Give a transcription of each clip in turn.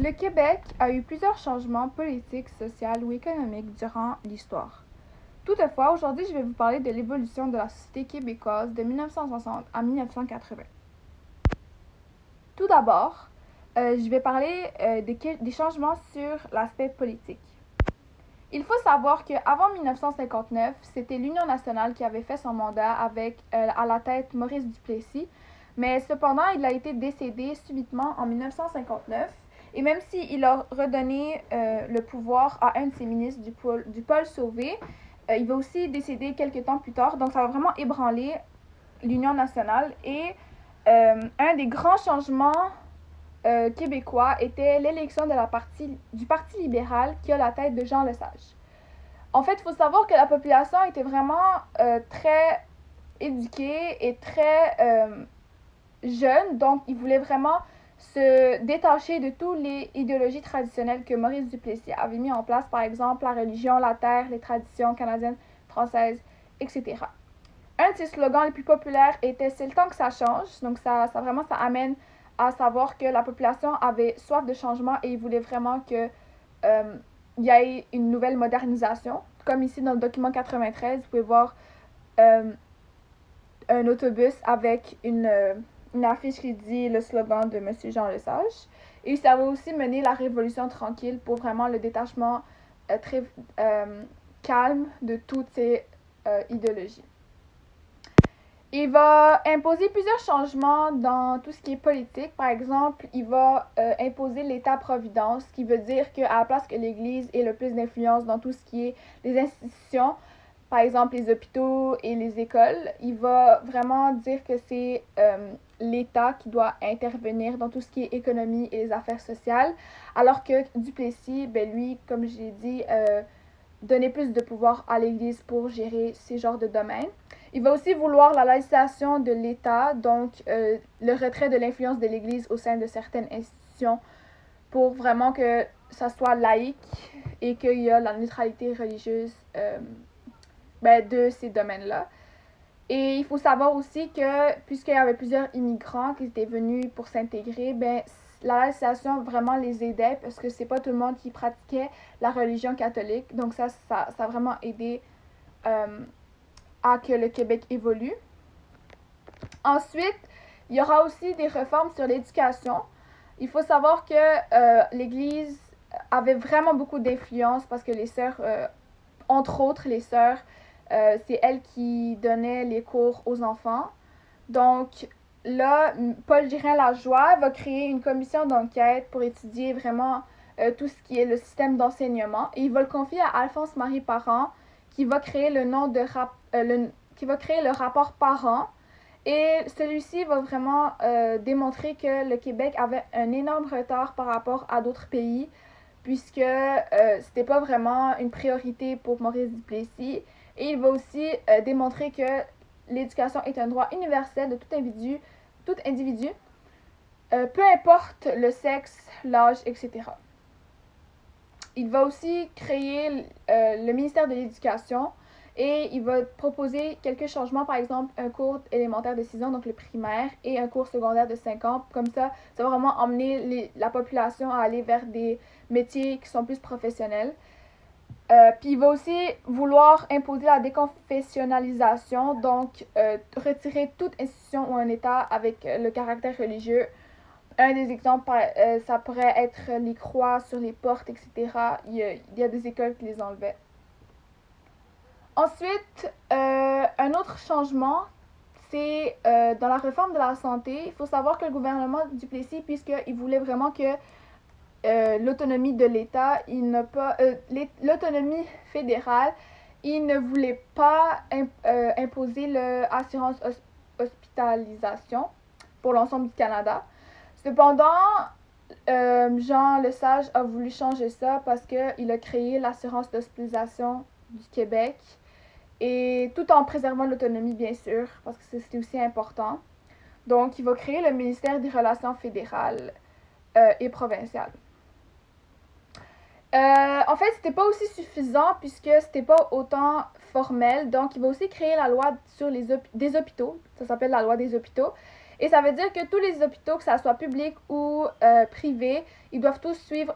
Le Québec a eu plusieurs changements politiques, sociaux ou économiques durant l'histoire. Toutefois, aujourd'hui, je vais vous parler de l'évolution de la société québécoise de 1960 à 1980. Tout d'abord, je vais parler des changements sur l'aspect politique. Il faut savoir qu'avant 1959, c'était l'Union nationale qui avait fait son mandat avec à la tête Maurice Duplessis, mais cependant, il a été décédé subitement en 1959. Et même s'il a redonné le pouvoir à un de ses ministres du pôle Sauvé, il va aussi décéder quelques temps plus tard. Donc ça va vraiment ébranler l'Union nationale. Et un des grands changements québécois était l'élection du Parti libéral qui a la tête de Jean Lesage. En fait, il faut savoir que la population était vraiment très éduquée et très jeune, donc ils voulaient vraiment se détacher de toutes les idéologies traditionnelles que Maurice Duplessis avait mis en place, par exemple la religion, la terre, les traditions canadiennes, françaises, etc. Un de ses slogans les plus populaires était "C'est le temps que ça change", donc ça amène à savoir que la population avait soif de changement et ils voulaient vraiment que il y ait une nouvelle modernisation. Comme ici dans le document 93, vous pouvez voir un autobus avec une affiche qui dit le slogan de M. Jean Lesage. Et ça va aussi mener la révolution tranquille pour vraiment le détachement très calme de toutes ces idéologies. Il va imposer plusieurs changements dans tout ce qui est politique. Par exemple, il va imposer l'État-providence, ce qui veut dire qu'à la place que l'Église ait le plus d'influence dans tout ce qui est les institutions, par exemple les hôpitaux et les écoles, il va vraiment dire que c'est l'État qui doit intervenir dans tout ce qui est économie et les affaires sociales, alors que Duplessis, ben lui, comme j'ai dit, donner plus de pouvoir à l'Église pour gérer ces genres de domaines. Il va aussi vouloir la laïcisation de l'État, donc le retrait de l'influence de l'Église au sein de certaines institutions pour vraiment que ça soit laïque et qu'il y a la neutralité religieuse de ces domaines-là. Et il faut savoir aussi que, puisqu'il y avait plusieurs immigrants qui étaient venus pour s'intégrer, la laïcisation vraiment les aidait parce que c'est pas tout le monde qui pratiquait la religion catholique. Donc ça a vraiment aidé à que le Québec évolue. Ensuite, il y aura aussi des réformes sur l'éducation. Il faut savoir que l'Église avait vraiment beaucoup d'influence parce que les sœurs, entre autres les sœurs, c'est elles qui donnaient les cours aux enfants. Donc là, Paul Girin-Lajoie va créer une commission d'enquête pour étudier vraiment tout ce qui est le système d'enseignement. Et il va le confier à Alphonse-Marie Parent, qui va créer qui va créer le rapport Parent. Et celui-ci va vraiment démontrer que le Québec avait un énorme retard par rapport à d'autres pays, puisque c'était pas vraiment une priorité pour Maurice Duplessis. Et il va aussi démontrer que l'éducation est un droit universel de tout individu peu importe le sexe, l'âge, etc. Il va aussi créer le ministère de l'Éducation et il va proposer quelques changements, par exemple un cours élémentaire de 6 ans, donc le primaire, et un cours secondaire de 5 ans. Comme ça va vraiment emmener la population à aller vers des métiers qui sont plus professionnels. Puis il va aussi vouloir imposer la déconfessionnalisation, donc retirer toute institution ou un État avec le caractère religieux. Un des exemples, ça pourrait être les croix sur les portes, etc. Il y a des écoles qui les enlevaient. Ensuite, un autre changement, c'est dans la réforme de la santé. Il faut savoir que le gouvernement Duplessis, puisqu'il voulait vraiment que l'autonomie de l'État, l'autonomie fédérale, il ne voulait pas imposer l'assurance hospitalisation pour l'ensemble du Canada. Cependant, Jean Lesage a voulu changer ça parce qu'il a créé l'assurance d'hospitalisation du Québec, et tout en préservant l'autonomie, bien sûr, parce que c'est aussi important. Donc, il va créer le ministère des Relations fédérales et provinciales. En fait, c'était pas aussi suffisant puisque c'était pas autant formel. Donc, il va aussi créer la loi sur des hôpitaux. Ça s'appelle la loi des hôpitaux. Et ça veut dire que tous les hôpitaux, que ça soit public ou privé, ils doivent tous suivre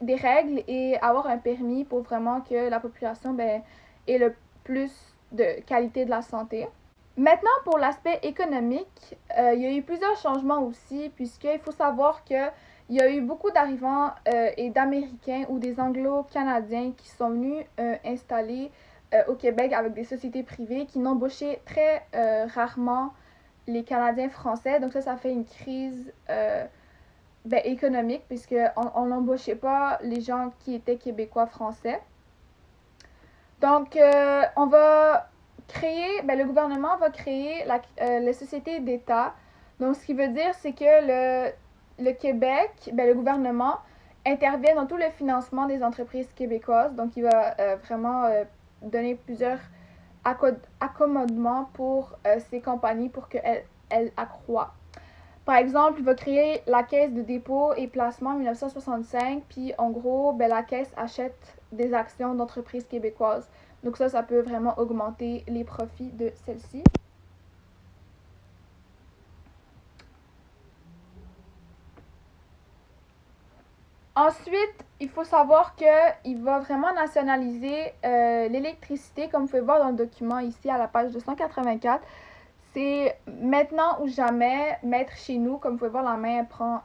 des règles et avoir un permis pour vraiment que la population ait le plus de qualité de la santé. Maintenant, pour l'aspect économique, il y a eu plusieurs changements aussi, puisqu'il faut savoir qu'il y a eu beaucoup d'arrivants et d'Américains ou des Anglo-Canadiens qui sont venus installer au Québec avec des sociétés privées qui n'embauchaient très rarement les Canadiens français. Donc ça fait une crise économique, puisqu'on n'embauchait pas les gens qui étaient québécois français. Donc, le gouvernement va créer les sociétés d'État. Donc, ce qui veut dire, c'est que le Québec, le gouvernement, intervient dans tout le financement des entreprises québécoises. Donc, il va vraiment donner plusieurs accommodements pour ces compagnies pour qu'elles accroissent. Par exemple, il va créer la Caisse de dépôt et placement en 1965, puis en gros, la Caisse achète des actions d'entreprises québécoises. Donc ça peut vraiment augmenter les profits de celles-ci. Ensuite, il faut savoir qu'il va vraiment nationaliser l'électricité, comme vous pouvez voir dans le document ici à la page 284. C'est maintenant ou jamais, mettre chez nous, comme vous pouvez voir, la main prend,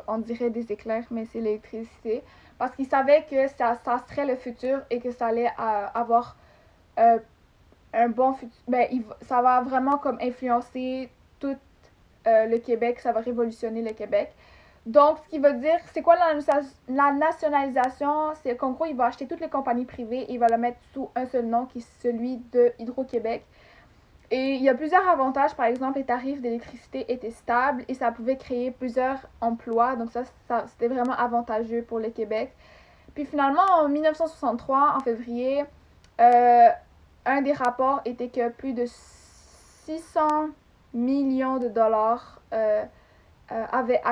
on dirait des éclairs, mais c'est l'électricité. Parce qu'ils savaient que ça serait le futur et que ça allait avoir un bon futur. Ça va vraiment comme influencer tout le Québec, ça va révolutionner le Québec. Donc, ce qui veut dire, c'est quoi la nationalisation? C'est qu'en gros, il va acheter toutes les compagnies privées et il va le mettre sous un seul nom qui est celui de Hydro-Québec. Et il y a plusieurs avantages. Par exemple, les tarifs d'électricité étaient stables et ça pouvait créer plusieurs emplois. Donc ça c'était vraiment avantageux pour le Québec. Puis finalement, en 1963, en février, un des rapports était que plus de 600 millions de dollars avaient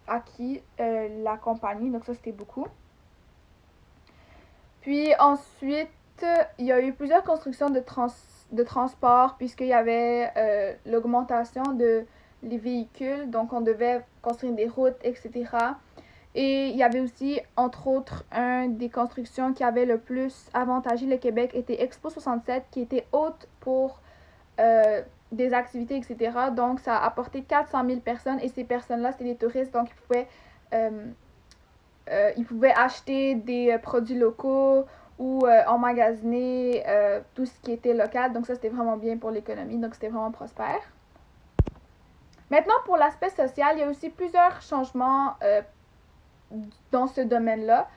acquis la compagnie. Donc ça, c'était beaucoup. Puis ensuite, il y a eu plusieurs constructions de transport, puisqu'il y avait l'augmentation les véhicules, donc on devait construire des routes, etc. Et il y avait aussi, entre autres, une des constructions qui avait le plus avantagé le Québec était Expo 67, qui était haute pour des activités, etc. Donc ça a apporté 400 000 personnes, et ces personnes-là, c'était des touristes, donc ils pouvaient acheter des produits locaux ou emmagasiner tout ce qui était local. Donc ça, c'était vraiment bien pour l'économie. Donc c'était vraiment prospère. Maintenant, pour l'aspect social, il y a aussi plusieurs changements dans ce domaine-là.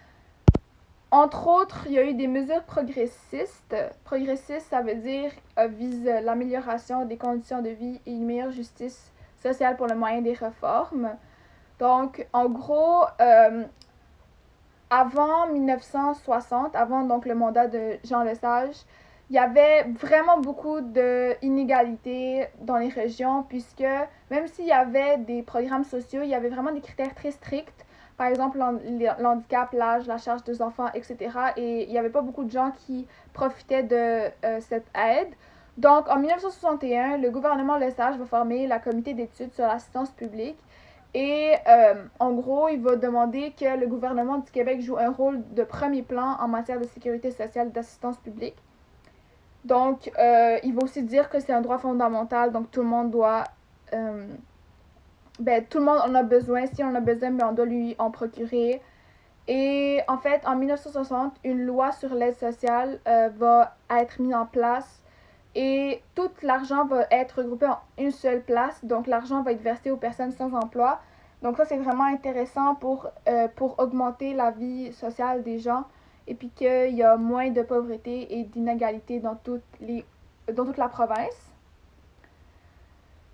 Entre autres, il y a eu des mesures progressistes. Progressiste, ça veut dire vise l'amélioration des conditions de vie et une meilleure justice sociale pour le moyen des réformes. Donc, en gros, avant 1960, avant donc le mandat de Jean Lesage, il y avait vraiment beaucoup d'inégalités dans les régions, puisque même s'il y avait des programmes sociaux, il y avait vraiment des critères très stricts. Par exemple, l'handicap, l'âge, la charge des enfants, etc. Et il n'y avait pas beaucoup de gens qui profitaient de cette aide. Donc, en 1961, le gouvernement Lesage va former la comité d'études sur l'assistance publique. Et en gros, il va demander que le gouvernement du Québec joue un rôle de premier plan en matière de sécurité sociale et d'assistance publique. Donc, il va aussi dire que c'est un droit fondamental, donc tout le monde doit... tout le monde en a besoin. Si on en a besoin, on doit lui en procurer. Et en fait, en 1960, une loi sur l'aide sociale va être mise en place. Et tout l'argent va être regroupé en une seule place. Donc, l'argent va être versé aux personnes sans emploi. Donc, ça, c'est vraiment intéressant pour augmenter la vie sociale des gens. Et puis qu'il y a moins de pauvreté et d'inégalité dans toute la province.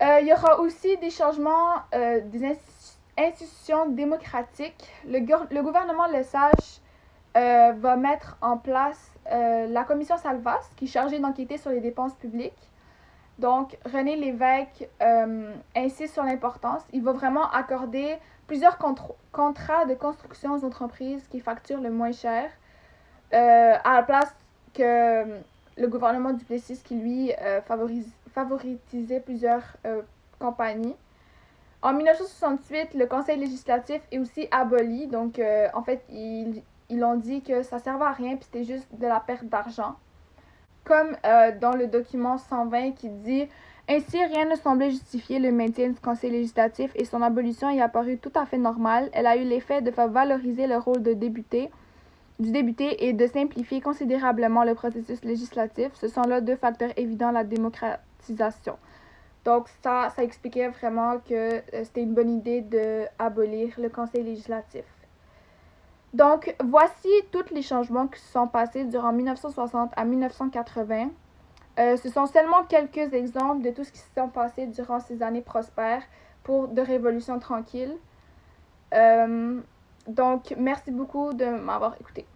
Il y aura aussi des changements des institutions démocratiques. Le gouvernement Lesage va mettre en place la commission Salvas, qui est chargée d'enquêter sur les dépenses publiques. Donc, René Lévesque insiste sur l'importance. Il va vraiment accorder plusieurs contrats de construction aux entreprises qui facturent le moins cher, à la place que le gouvernement Duplessis qui, lui, favoritisait plusieurs compagnies. En 1968, le Conseil législatif est aussi aboli. Donc, en fait, ils ont dit que ça servait à rien puis c'était juste de la perte d'argent. Comme dans le document 120 qui dit ainsi, rien ne semblait justifier le maintien du Conseil législatif et son abolition est apparue tout à fait normale. Elle a eu l'effet de faire valoriser le rôle du député et de simplifier considérablement le processus législatif. Ce sont là deux facteurs évidents de la démocratisation. Donc ça expliquait vraiment que c'était une bonne idée d'abolir le Conseil législatif. Donc voici tous les changements qui se sont passés durant 1960 à 1980. Ce sont seulement quelques exemples de tout ce qui s'est passé durant ces années prospères de révolution tranquille. Donc merci beaucoup de m'avoir écouté.